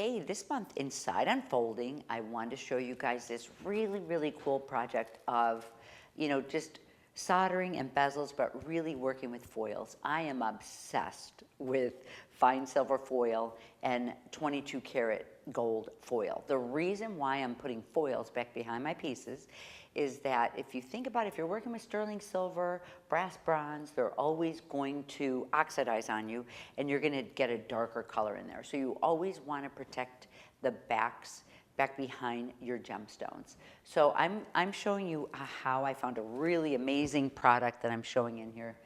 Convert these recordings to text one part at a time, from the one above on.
Hey, this month inside Unfolding, I wanted to show you guys this really, really cool project of, just soldering and bezels, but really working with foils. I am obsessed with fine silver foil and 22 karat gold foil. The reason why I'm putting foils back behind my pieces is that if you think about it, if you're working with sterling silver, brass, bronze, they're always going to oxidize on you and you're gonna get a darker color in there. So you always wanna protect the back behind your gemstones. So I'm showing you how I found a really amazing product that I'm showing in here.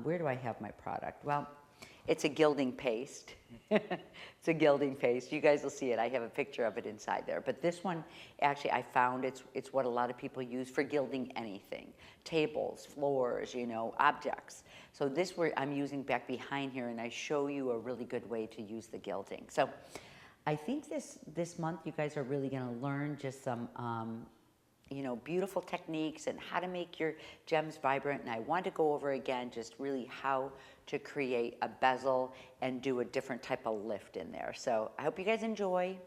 Where do I have my product? Well, it's a gilding paste. It's a gilding paste. You guys will see it. I have a picture of it inside there. But this one, actually, I found it's what a lot of people use for gilding anything. Tables, floors, objects. So this I'm using back behind here, and I show you a really good way to use the gilding. So I think this month you guys are really going to learn just some beautiful techniques and how to make your gems vibrant. And I want to go over again just really how to create a bezel and do a different type of lift in there. So I hope you guys enjoy.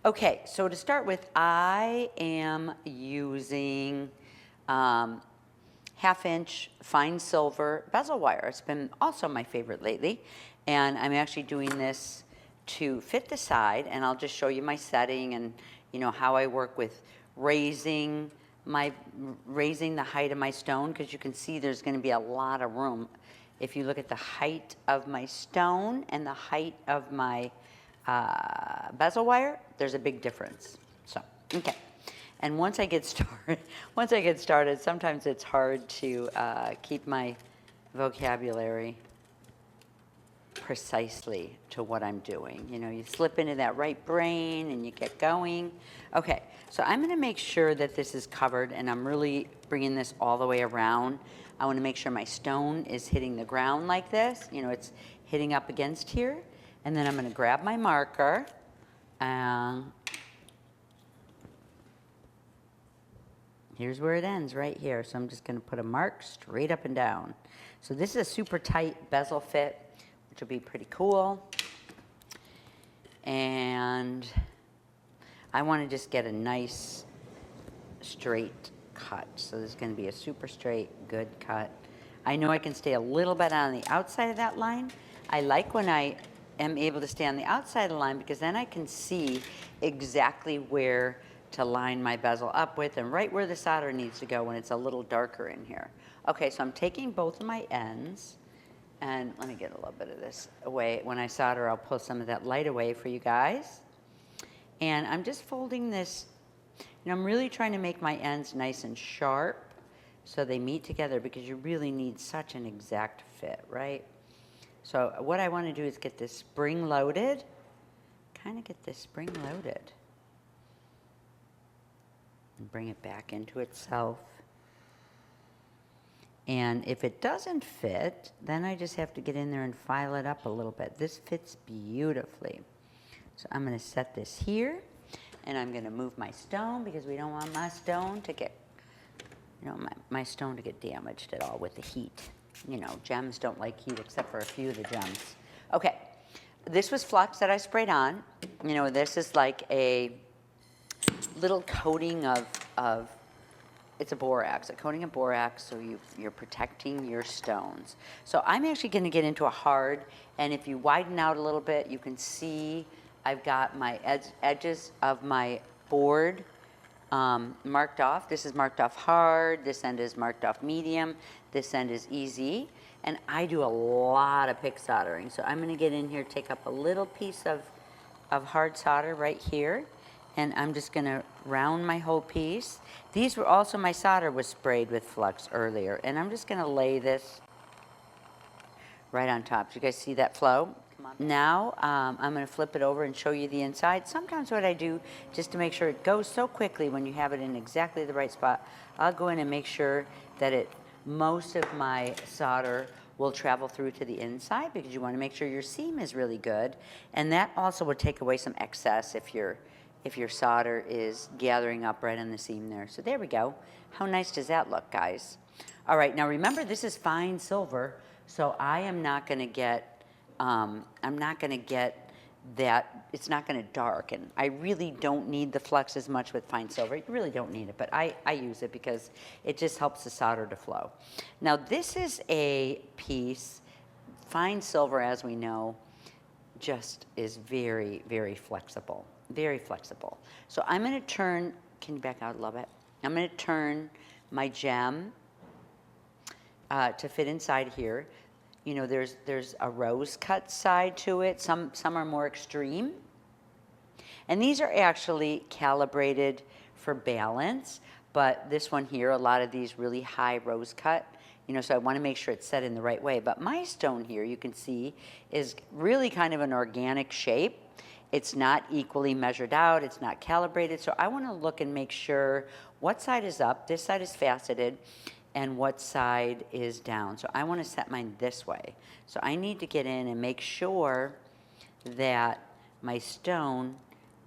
Okay, so to start with, I am using 1/2-inch fine silver bezel wire. It's been also my favorite lately. And I'm actually doing this to fit the side, and I'll just show you my setting and how I work with raising the height of my stone, because you can see there's going to be a lot of room. If you look at the height of my stone and the height of my bezel wire, there's a big difference. So, okay. And once I get started, sometimes it's hard to keep my vocabulary precisely to what I'm doing. You slip into that right brain and you get going. Okay, so I'm going to make sure that this is covered, and I'm really bringing this all the way around. I want to make sure my stone is hitting the ground like this. It's hitting up against here. And then I'm going to grab my marker, and here's where it ends, right here. So I'm just going to put a mark straight up and down. So this is a super tight bezel fit, which will be pretty cool. And I want to just get a nice straight cut. So this is going to be a super straight, good cut. I know I can stay a little bit on the outside of that line. I like when I am able to stay on the outside of the line, because then I can see exactly where to line my bezel up with and right where the solder needs to go when it's a little darker in here. Okay, so I'm taking both of my ends, and let me get a little bit of this away. When I solder, I'll pull some of that light away for you guys. And I'm just folding this, and I'm really trying to make my ends nice and sharp so they meet together, because you really need such an exact fit, right? So what I want to do is get this spring loaded, kind of get this spring loaded, and bring it back into itself. And if it doesn't fit, then I just have to get in there and file it up a little bit. This fits beautifully. So I'm going to set this here, and I'm going to move my stone, because we don't want my stone to get, my stone to get damaged at all with the heat. Gems don't like heat except for a few of the gems. Okay, this was flux that I sprayed on. This is like a little coating of it's a borax, a coating of borax, so you're protecting your stones. So I'm actually going to get into a hard, and if you widen out a little bit, you can see I've got my edges of my board marked off. This is marked off hard, this end is marked off medium, this end is easy, and I do a lot of pick soldering. So I'm going to get in here, take up a little piece of hard solder right here, and I'm just going to round my whole piece. These were also, my solder was sprayed with flux earlier, and I'm just going to lay this right on top. Do you guys see that flow? Now I'm going to flip it over and show you the inside. Sometimes what I do, just to make sure it goes so quickly when you have it in exactly the right spot, I'll go in and make sure that most of my solder will travel through to the inside, because you want to make sure your seam is really good, and that also will take away some excess if your solder is gathering up right on the seam there. So there we go. How nice does that look, guys? All right, now remember, this is fine silver, so I am not going to get that, it's not going to darken. I really don't need the flux as much with fine silver. You really don't need it, but I use it because it just helps the solder to flow. Now this is a piece, fine silver, as we know, just is very, very flexible. Very flexible. So I'm going to turn, can you back out a little bit? I'm going to turn my gem to fit inside here. There's a rose cut side to it. Some are more extreme. And these are actually calibrated for balance, but this one here, a lot of these really high rose cut, so I want to make sure it's set in the right way. But my stone here, you can see, is really kind of an organic shape. It's not equally measured out, it's not calibrated, so I want to look and make sure what side is up, this side is faceted, and what side is down. So I want to set mine this way. So I need to get in and make sure that my stone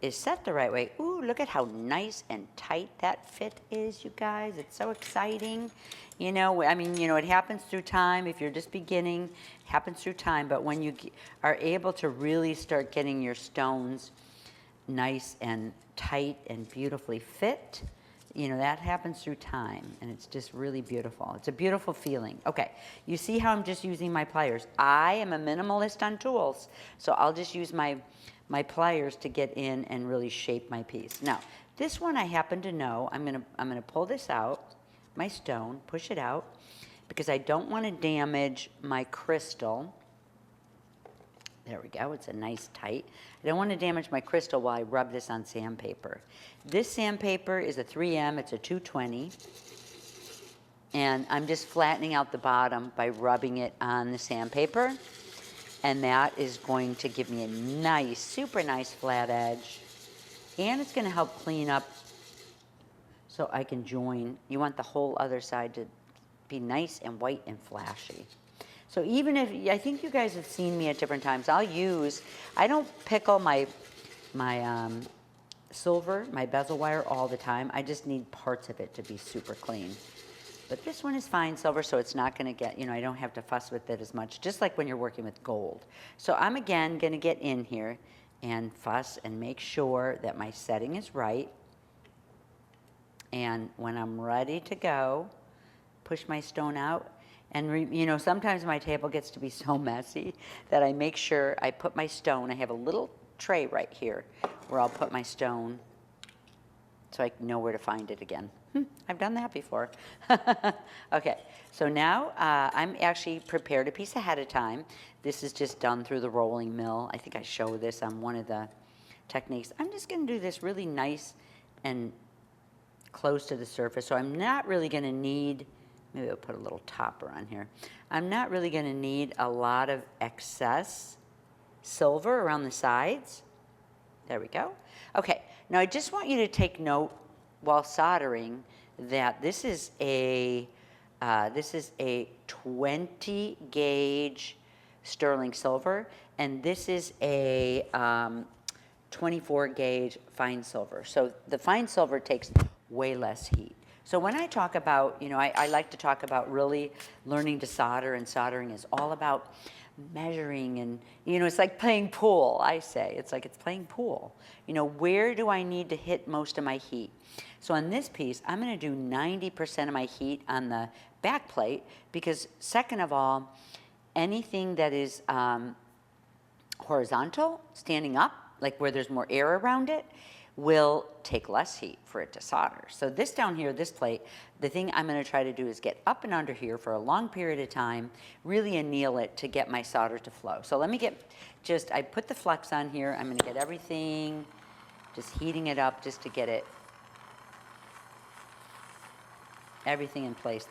is set the right way. Ooh, look at how nice and tight that fit is, you guys. It's so exciting. It happens through time. If you're just beginning, it happens through time. But when you are able to really start getting your stones nice and tight and beautifully fit, that happens through time, and it's just really beautiful. It's a beautiful feeling. Okay, you see how I'm just using my pliers. I am a minimalist on tools, so I'll just use my pliers to get in and really shape my piece. Now, this one I happen to know, I'm gonna pull this out, my stone, push it out, because I don't want to damage my crystal. There we go, it's a nice tight. I don't want to damage my crystal while I rub this on sandpaper. This sandpaper is a 3M, it's a 220. And I'm just flattening out the bottom by rubbing it on the sandpaper. And that is going to give me a nice, super nice flat edge. And it's going to help clean up so I can join. You want the whole other side to be nice and white and flashy. So even if, I think you guys have seen me at different times, I don't pickle my silver, my bezel wire all the time. I just need parts of it to be super clean. But this one is fine silver, so it's not going to get, I don't have to fuss with it as much, just like when you're working with gold. So I'm again going to get in here and fuss and make sure that my setting is right. And when I'm ready to go, push my stone out. And sometimes my table gets to be so messy that I make sure I put my stone. I have a little tray right here where I'll put my stone so I know where to find it again. I've done that before. Okay, so now I'm actually prepared a piece ahead of time. This is just done through the rolling mill. I think I show this on one of the techniques. I'm just going to do this really nice and close to the surface. So I'm not really going to need, maybe I'll put a little topper on here. I'm not really going to need a lot of excess silver around the sides. There we go. Okay, now I just want you to take note while soldering that this is a 20 gauge sterling silver, and this is a 24 gauge fine silver. So the fine silver takes way less heat. So when I talk about, I like to talk about really learning to solder, and soldering is all about measuring, and it's like playing pool. I say it's playing pool. Where do I need to hit most of my heat? So on this piece, I'm going to do 90% of my heat on the back plate, because second of all, anything that is horizontal, standing up, like where there's more air around it, will take less heat for it to solder. So this down here, this plate, the thing I'm going to try to do is get up and under here for a long period of time, really anneal it to get my solder to flow. So let me I put the flux on here. I'm going to get everything, just heating it up just to get everything in place.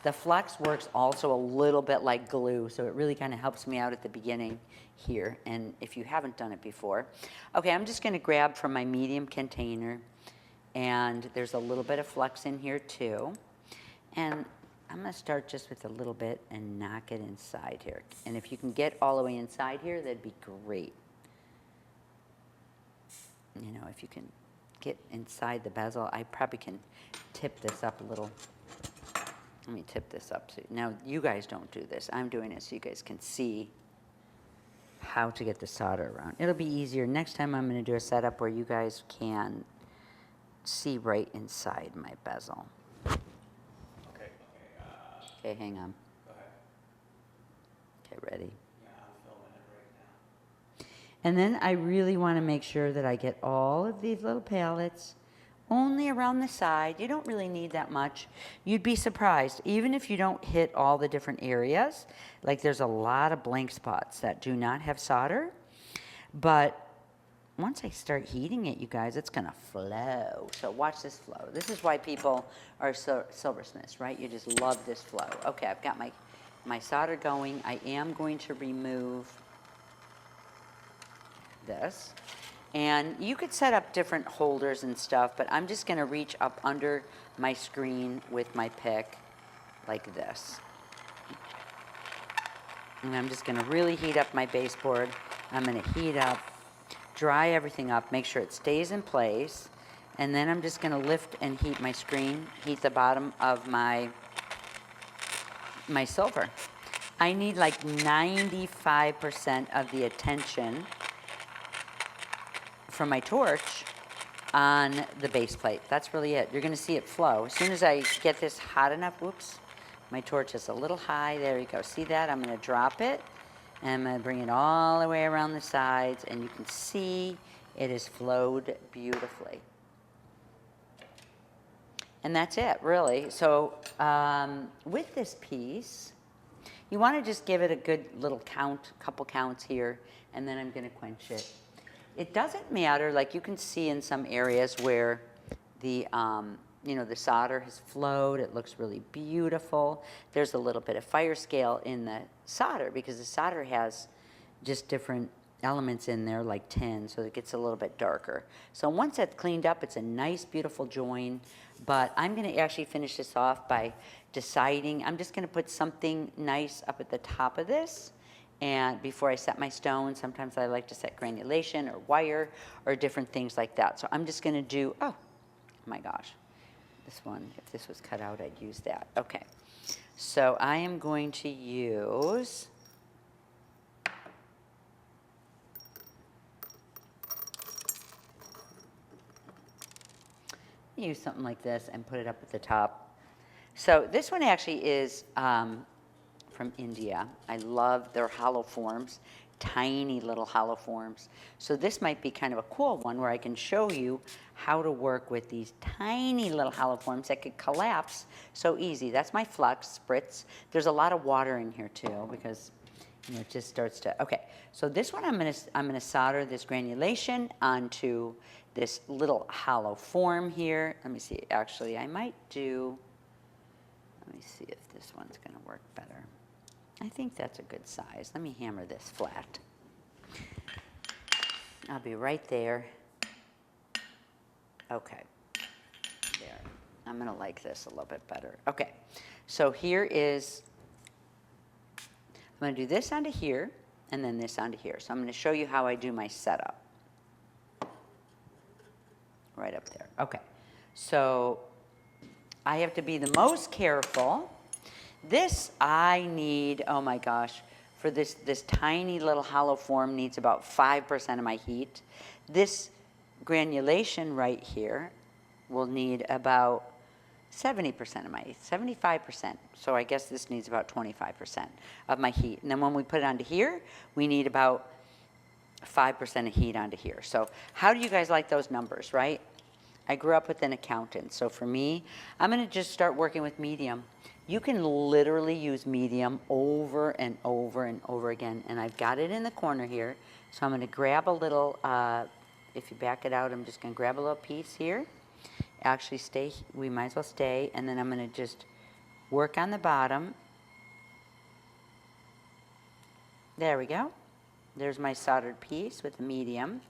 The flux works also a little bit like glue, so it really kind of helps me out at the beginning here, and if you haven't done it before. Okay, I'm just going to grab from my medium container, and there's a little bit of flux in here too, and I'm going to start just with a little bit and knock it inside here. And if you can get all the way inside here, that'd be great. If you can get inside the bezel, I probably can tip this up a little. Let me tip this up. Now, you guys don't do this. I'm doing it so you guys can see how to get the solder around. It'll be easier. Next time I'm going to do a setup where you guys can see right inside my bezel. Okay. Okay, hang on. Go ahead. Okay, ready? Yeah, I'm filming it right now. And then I really want to make sure that I get all of these little pellets only around the side. You don't really need that much. You'd be surprised, even if you don't hit all the different areas. Like there's a lot of blank spots that do not have solder. But once I start heating it, you guys, it's going to flow. So watch this flow. This is why people are silversmiths, right? You just love this flow. Okay, I've got my solder going. I am going to remove this. And you could set up different holders and stuff, but I'm just going to reach up under my screen with my pick like this. And I'm just going to really heat up my baseboard. I'm going to heat up, dry everything up, make sure it stays in place. And then I'm just going to lift and heat my screen, heat the bottom of my silver. I need like 95% of the attention from my torch on the base plate. That's really it. You're going to see it flow. As soon as I get this hot enough, whoops, my torch is a little high. There you go. See that? I'm going to drop it, and I'm going to bring it all the way around the sides, and you can see it has flowed beautifully. And that's it, really. So with this piece, you want to just give it a good little count, couple counts here, and then I'm going to quench it. It doesn't matter, like you can see in some areas where the solder has flowed. It looks really beautiful. There's a little bit of fire scale in the solder because the solder has just different elements in there like tin, so it gets a little bit darker. So once that's cleaned up, it's a nice, beautiful join. But I'm going to actually finish this off by deciding, I'm just going to put something nice up at the top of this. And before I set my stone, sometimes I like to set granulation or wire or different things like that. So I'm just going to do, oh my gosh, this one, if this was cut out, I'd use that. Okay, so I am going to use something like this and put it up at the top. So this one actually is from India. I love their hollow forms. tiny little hollow forms. So this might be kind of a cool one where I can show you how to work with these tiny little hollow forms that could collapse so easy. That's my flux spritz. There's a lot of water in here too because it just starts to, okay. So this one I'm gonna solder this granulation onto this little hollow form here. Let me see, actually I might do, let me see if this one's gonna work better. I think that's a good size. Let me hammer this flat. I'll be right there. Okay, there. I'm gonna like this a little bit better. Okay, so here is, I'm gonna do this onto here, and then this onto here. So I'm gonna show you how I do my setup. Right up there, okay. So I have to be the most careful. This I need, oh my gosh, for this tiny little hollow form needs about 5% of my heat. This granulation right here will need about 70% of my heat, 75%. So I guess this needs about 25% of my heat. And then when we put it onto here, we need about 5% of heat onto here. So how do you guys like those numbers, right? I grew up with an accountant. So for me, I'm gonna just start working with medium. You can literally use medium over and over and over again. And I've got it in the corner here. So I'm gonna grab a little, if you back it out, I'm just gonna grab a little piece here. Actually stay, we might as well stay. And then I'm gonna just work on the bottom. There we go. There's my soldered piece with the medium.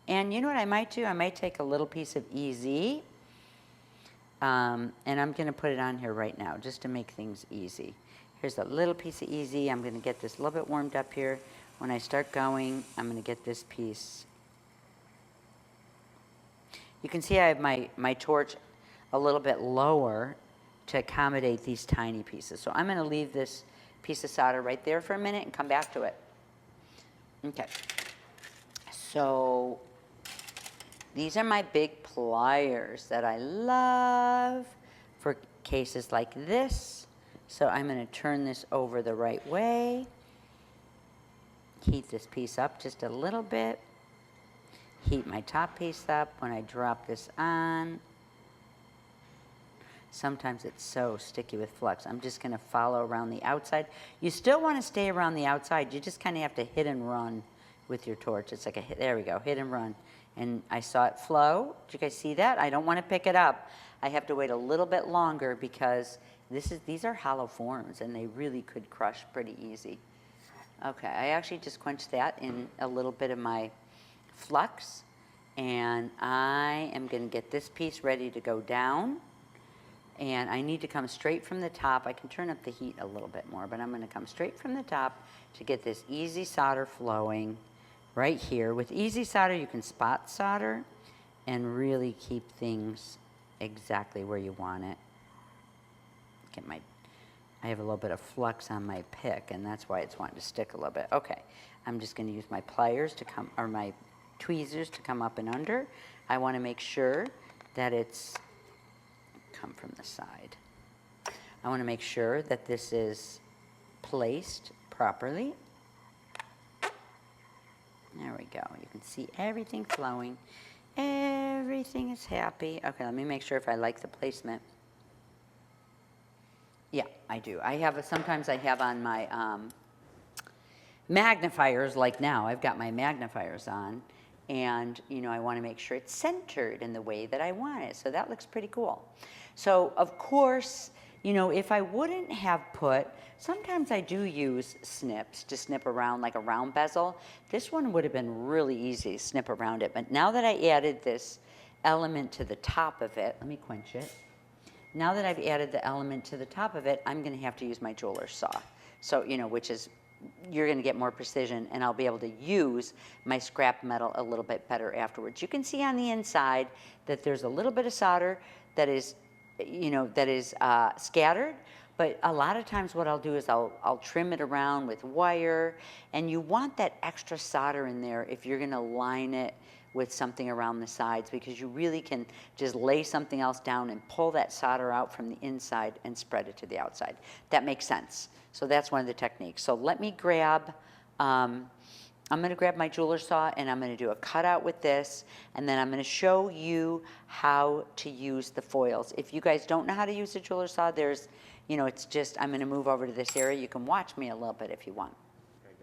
And you know what I might do? I might take a little piece of EZ, and I'm going to put it on here right now just to make things easy. Here's a little piece of EZ. I'm going to get this a little bit warmed up here. When I start going, I'm going to get this piece. You can see I have my torch a little bit lower to accommodate these tiny pieces. So I'm going to leave this piece of solder right there for a minute and come back to it. Okay. So these are my big pliers that I love for cases like this. So I'm going to turn this over the right way. Heat this piece up just a little bit. Heat my top piece up when I drop this on. Sometimes it's so sticky with flux. I'm just going to follow around the outside. You still want to stay around the outside. You just kind of have to hit and run with your torch. It's like a hit, there we go, hit and run. And I saw it flow. Did you guys see that? I don't want to pick it up. I have to wait a little bit longer because these are hollow forms and they really could crush pretty easy. Okay, I actually just quenched that in a little bit of my flux, and I am going to get this piece ready to go down. And I need to come straight from the top. I can turn up the heat a little bit more, but I'm going to come straight from the top to get this easy solder flowing right here. With easy solder, you can spot solder and really keep things exactly where you want it. I have a little bit of flux on my pick, and that's why it's wanting to stick a little bit. Okay, I'm just going to use my pliers to come, or my tweezers to come up and under. I want to make sure that it's come from the side. I want to make sure that this is placed properly. There we go. You can see everything flowing. Everything is happy. Okay, let me make sure if I like the placement. Yeah, I do. Sometimes I have on my magnifiers, like now. I've got my magnifiers on. And, I want to make sure it's centered in the way that I want it. So that looks pretty cool. So, of course, if I wouldn't have put, sometimes I do use snips to snip around, like a round bezel. This one would have been really easy to snip around it. But now that I added this element to the top of it, let me quench it. Now that I've added the element to the top of it, I'm going to have to use my jeweler's saw. So, which is, you're going to get more precision, and I'll be able to use my scrap metal a little bit better afterwards. You can see on the inside that there's a little bit of solder that is, scattered, but a lot of times what I'll do is I'll trim it around with wire, and you want that extra solder in there if you're going to line it with something around the sides, because you really can just lay something else down and pull that solder out from the inside and spread it to the outside. That makes sense. So that's one of the techniques. So let me grab I'm going to grab my jeweler saw and I'm going to do a cutout with this, and then I'm going to show you how to use the foils. If you guys don't know how to use a jeweler saw, there's, you know, it's just, I'm going to move over to this area. You can watch me a little bit if you want. Okay,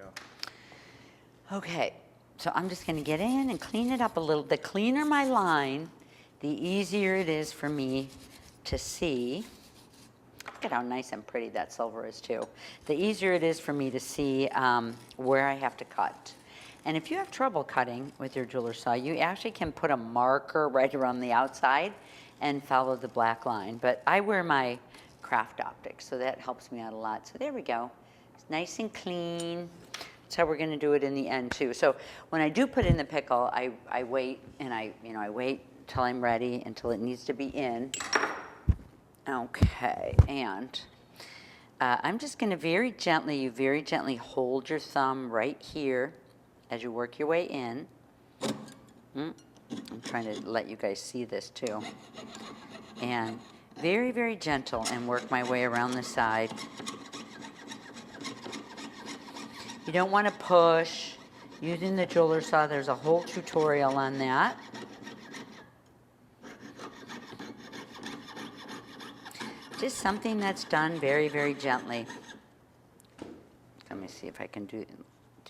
go. Okay, so I'm just going to get in and clean it up a little. The cleaner my line, the easier it is for me to see. Look at how nice and pretty that silver is too. The easier it is for me to see where I have to cut. And if you have trouble cutting with your jeweler saw, you actually can put a marker right around the outside and follow the black line. But I wear my craft optics, so that helps me out a lot. So there we go. It's nice and clean. That's how we're going to do it in the end too. So when I do put in the pickle, I wait, and I wait till I'm ready, until it needs to be in. Okay, and I'm just going to very gently hold your thumb right here as you work your way in. I'm trying to let you guys see this too. And very, very gentle, and work my way around the side. You don't want to push using the jeweler saw. There's a whole tutorial on that. Just something that's done very, very gently. Let me see if I can do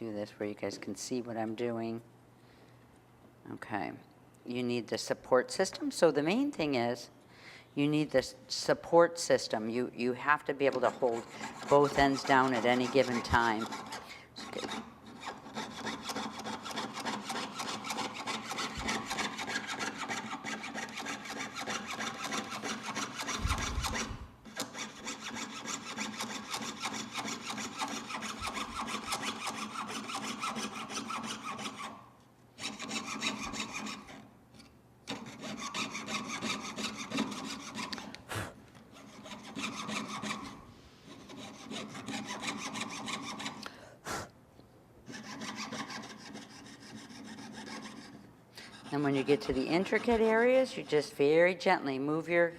this where you guys can see what I'm doing. Okay. You need the support system. So the main thing is you need the support system. You have to be able to hold both ends down at any given time. Okay. And when you get to the intricate areas, you just very gently move your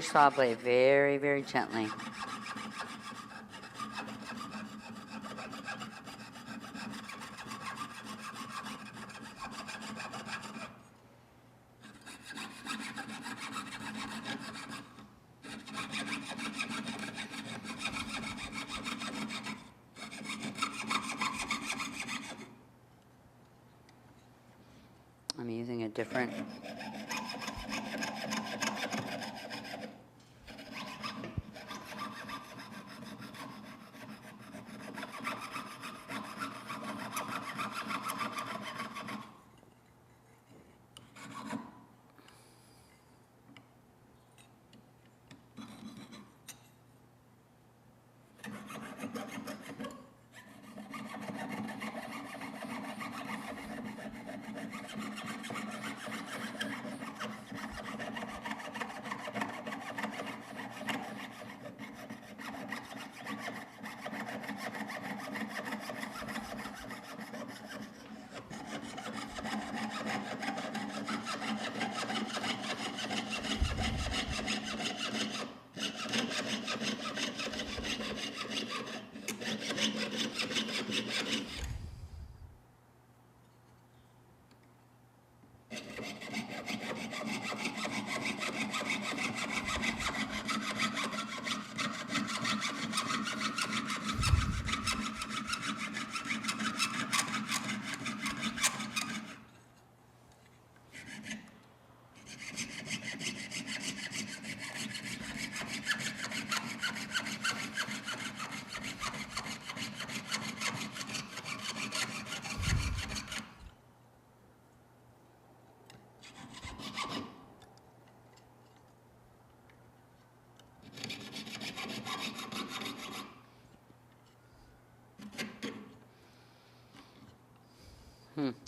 saw blade very, very gently. I'm using a different.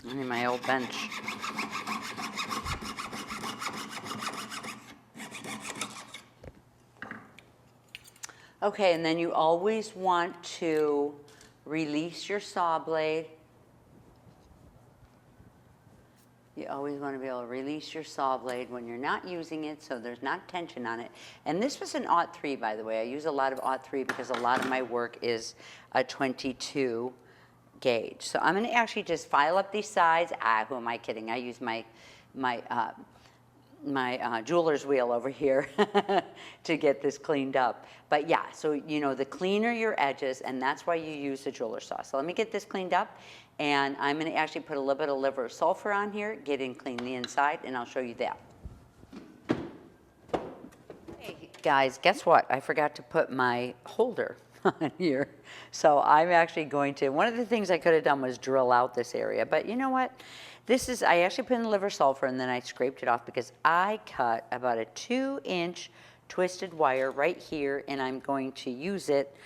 I need my old bench. Okay, and then you always want to release your saw blade You always want to be able to release your saw blade when you're not using it so there's not tension on it. And this was an 03, by the way. I use a lot of 03 because a lot of my work is a 22 gauge. So I'm going to actually just file up these sides. Who am I kidding? I use my jeweler's wheel over here to get this cleaned up. But yeah, so you know, the cleaner your edges, and that's why you use the jeweler's saw. So let me get this cleaned up, and I'm going to actually put a little bit of liver sulfur on here, get in clean the inside, and I'll show you that. Hey guys, guess what? I forgot to put my holder on here. So I'm actually going to, one of the things I could have done was drill out this area, but you know what? This is, I actually put in the liver sulfur and then I scraped it off because I cut about a 2-inch twisted wire right here, and I'm going to use it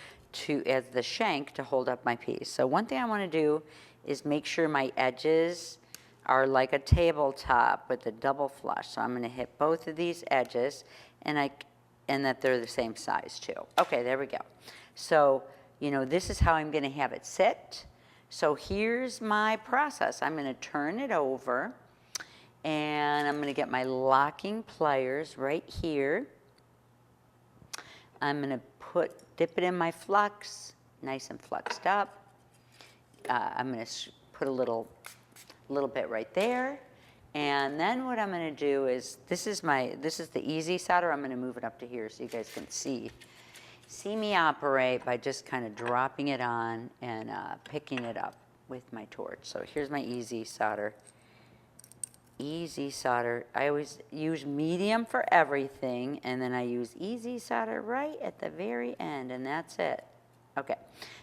as the shank to hold up my piece. So one thing I want to do is make sure my edges are like a tabletop with a double flush. So I'm going to hit both of these edges, and that they're the same size too. Okay, there we go. So, you know, this is how I'm going to have it sit. So here's my process. I'm going to turn it over, and I'm going to get my locking pliers right here. I'm going to dip it in my flux, nice and fluxed up. I'm going to put a little bit right there. And then what I'm going to do is, this is the easy solder. I'm going to move it up to here so you guys can see me operate by just kind of dropping it on and picking it up with my torch. So here's my easy solder. Easy solder. I always use medium for everything, and then I use easy solder right at the very end, and that's it. Okay,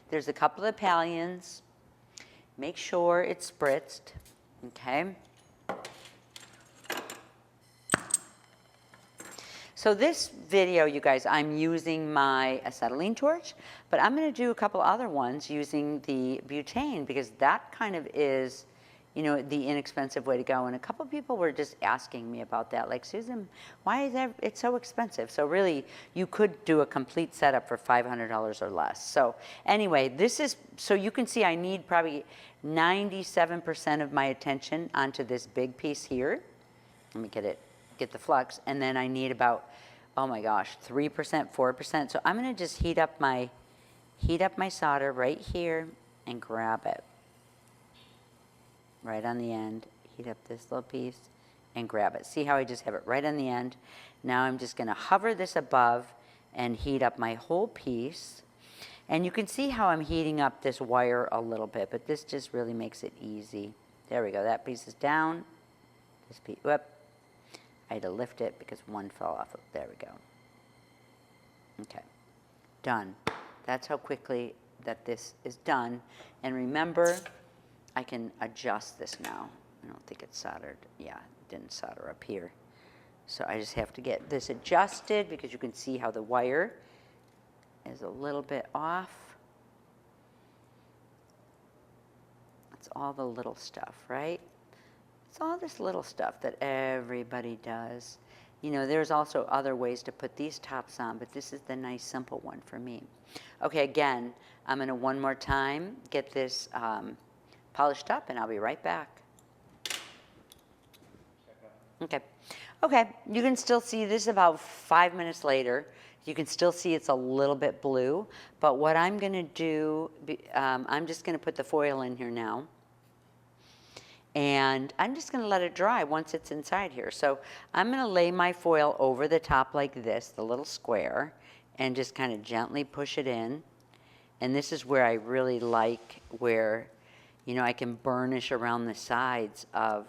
there's a couple of pallions. Make sure it's spritzed, okay? So this video, you guys, I'm using my acetylene torch, but I'm going to do a couple other ones using the butane because that kind of is, you know, the inexpensive way to go. And a couple people were just asking me about that, like, Susan, why is it so expensive? So really, you could do a complete setup for $500 or less. So anyway, this is, so you can see I need probably 97% of my attention onto this big piece here. Let me get the flux, and then I need about, oh my gosh, 3%, 4%. So I'm going to just heat up my solder right here and grab it right on the end. Heat up this little piece and grab it. See how I just have it right on the end? Now I'm just going to hover this above and heat up my whole piece. And you can see how I'm heating up this wire a little bit, but this just really makes it easy. There we go. That piece is down. This piece, whoop. I had to lift it because one fell off. There we go. Okay, done. That's how quickly that this is done. And remember, I can adjust this now. I don't think it's soldered. Yeah, it didn't solder up here. So I just have to get this adjusted because you can see how the wire is a little bit off. It's all the little stuff, right? It's all this little stuff that everybody does. You know, there's also other ways to put these tops on, but this is the nice simple one for me. Okay, again, I'm going to one more time get this polished up, and I'll be right back. Okay. Okay, you can still see this about 5 minutes later. You can still see it's a little bit blue, but what I'm going to do, I'm just going to put the foil in here now. And I'm just going to let it dry once it's inside here. So I'm going to lay my foil over the top like this, the little square, and just kind of gently push it in. And this is where I really like where, you know, I can burnish around the sides of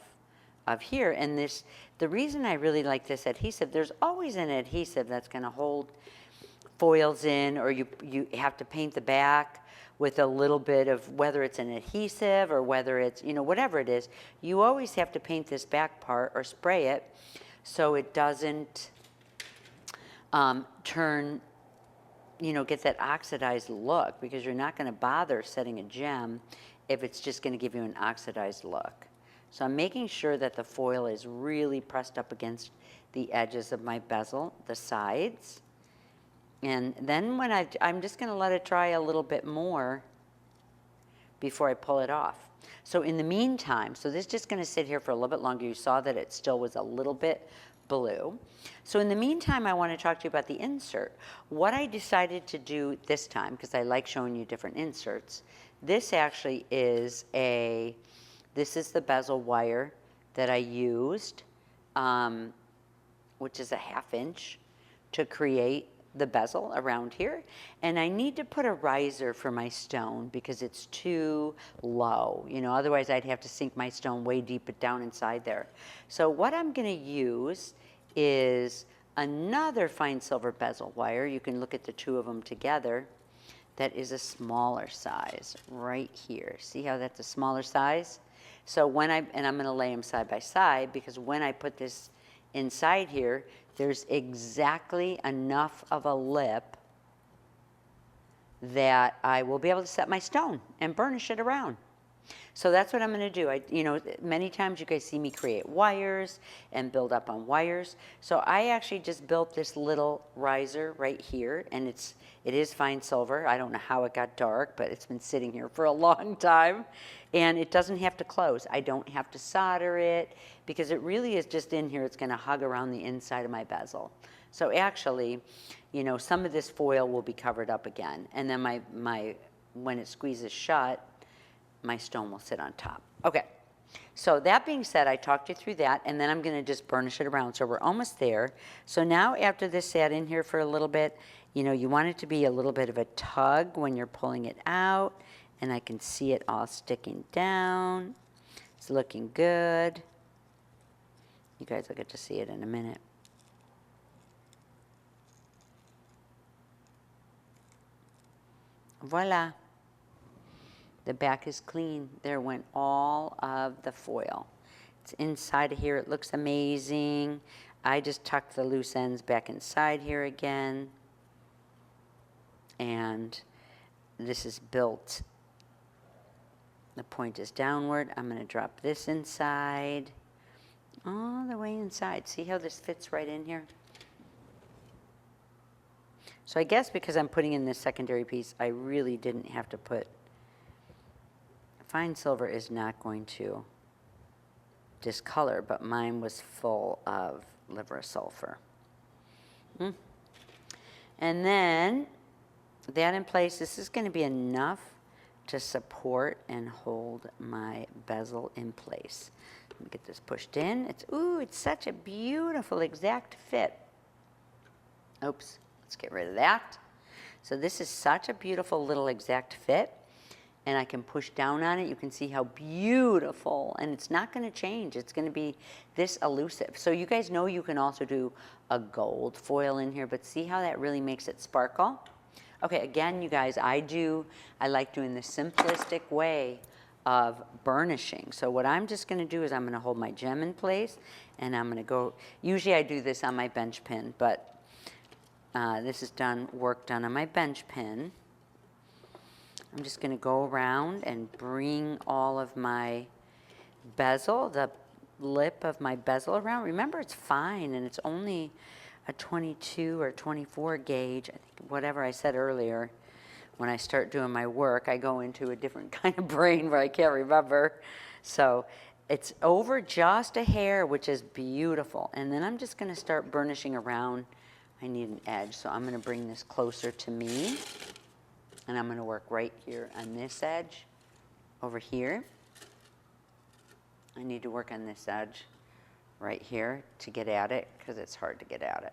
here. And this, the reason I really like this adhesive, there's always an adhesive that's going to hold foils in, or you have to paint the back with a little bit of, whether it's an adhesive or whether it's, you know, whatever it is, you always have to paint this back part or spray it so it doesn't turn, you know, get that oxidized look, because you're not going to bother setting a gem if it's just going to give you an oxidized look. So I'm making sure that the foil is really pressed up against the edges of my bezel, the sides. And then when I'm just going to let it dry a little bit more before I pull it off. So in the meantime, so this is just going to sit here for a little bit longer. You saw that it still was a little bit blue. So in the meantime, I want to talk to you about the insert. What I decided to do this time, because I like showing you different inserts, this actually is this is the bezel wire that I used, which is a 1/2 inch to create the bezel around here. And I need to put a riser for my stone because it's too low. You know, otherwise I'd have to sink my stone way deep down inside there. So what I'm going to use is another fine silver bezel wire. You can look at the two of them together. That is a smaller size right here. See how that's a smaller size? So when I'm going to lay them side by side, because when I put this inside here, there's exactly enough of a lip that I will be able to set my stone and burnish it around. So that's what I'm going to do. You know, many times you guys see me create wires and build up on wires. So I actually just built this little riser right here, and it is fine silver. I don't know how it got dark, but it's been sitting here for a long time, and it doesn't have to close. I don't have to solder it because it really is just in here. It's going to hug around the inside of my bezel. So actually, you know, some of this foil will be covered up again, and then when it squeezes shut, my stone will sit on top. Okay, so that being said, I talked you through that, and then I'm going to just burnish it around. So we're almost there. So now after this sat in here for a little bit, you know, you want it to be a little bit of a tug when you're pulling it out, and I can see it all sticking down. It's looking good. You guys will get to see it in a minute. Voila. The back is clean. There went all of the foil. It's inside of here. It looks amazing. I just tucked the loose ends back inside here again. And this is built. The point is downward. I'm going to drop this inside. All the way inside. See how this fits right in here? So I guess because I'm putting in this secondary piece, I really didn't have to put. Fine silver is not going to discolor, but mine was full of liver sulfur. And then that in place, this is going to be enough to support and hold my bezel in place. Let me get this pushed in. It's such a beautiful exact fit. Oops, let's get rid of that. So this is such a beautiful little exact fit. And I can push down on it. You can see how beautiful, and it's not going to change. It's going to be this elusive. So you guys know you can also do a gold foil in here, but see how that really makes it sparkle? Okay, again, you guys, I like doing the simplistic way of burnishing. So what I'm just going to do is I'm going to hold my gem in place, and I'm going to go, usually I do this on my bench pin, but this is work done on my bench pin. I'm just going to go around and bring all of my bezel, the lip of my bezel around. Remember, it's fine, and it's only a 22 or 24 gauge. I think whatever I said earlier, when I start doing my work, I go into a different kind of brain where I can't remember. So it's over just a hair, which is beautiful. And then I'm just going to start burnishing around. I need an edge, so I'm going to bring this closer to me. And I'm going to work right here on this edge over here. I need to work on this edge right here to get at it because it's hard to get at it.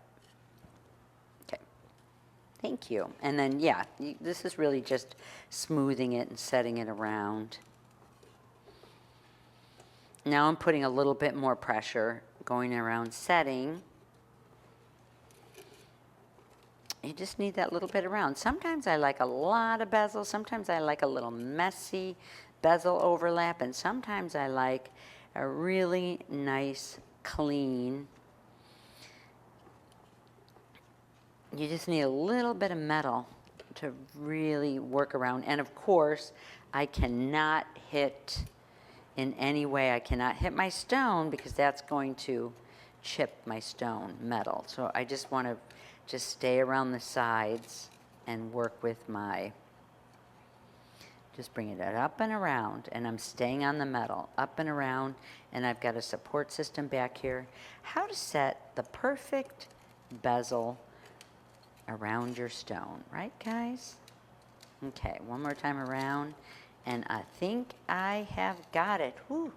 Okay. Thank you. And then, yeah, this is really just smoothing it and setting it around. Now I'm putting a little bit more pressure going around setting. You just need that little bit around. Sometimes I like a lot of bezel. Sometimes I like a little messy bezel overlap. And sometimes I like a really nice, clean. You just need a little bit of metal to really work around. And of course, I cannot hit in any way. I cannot hit my stone because that's going to chip my stone metal. So I just want to just stay around the sides and work with Just bringing it up and around, and I'm staying on the metal, up and around, and I've got a support system back here. How to set the perfect bezel around your stone, right guys? Okay, one more time around, and I think I have got it. Whew.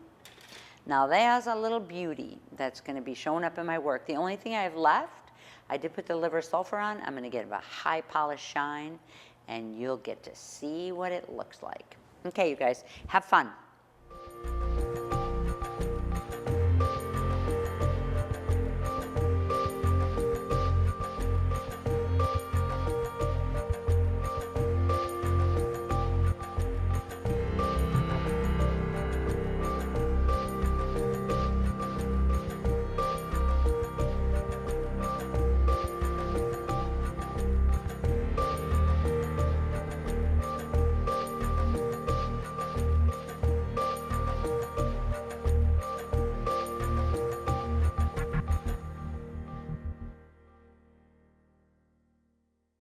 Now there's a little beauty that's going to be showing up in my work. The only thing I have left, I did put the liver sulfur on. I'm going to give it a high polish shine, and you'll get to see what it looks like. Okay, you guys, have fun.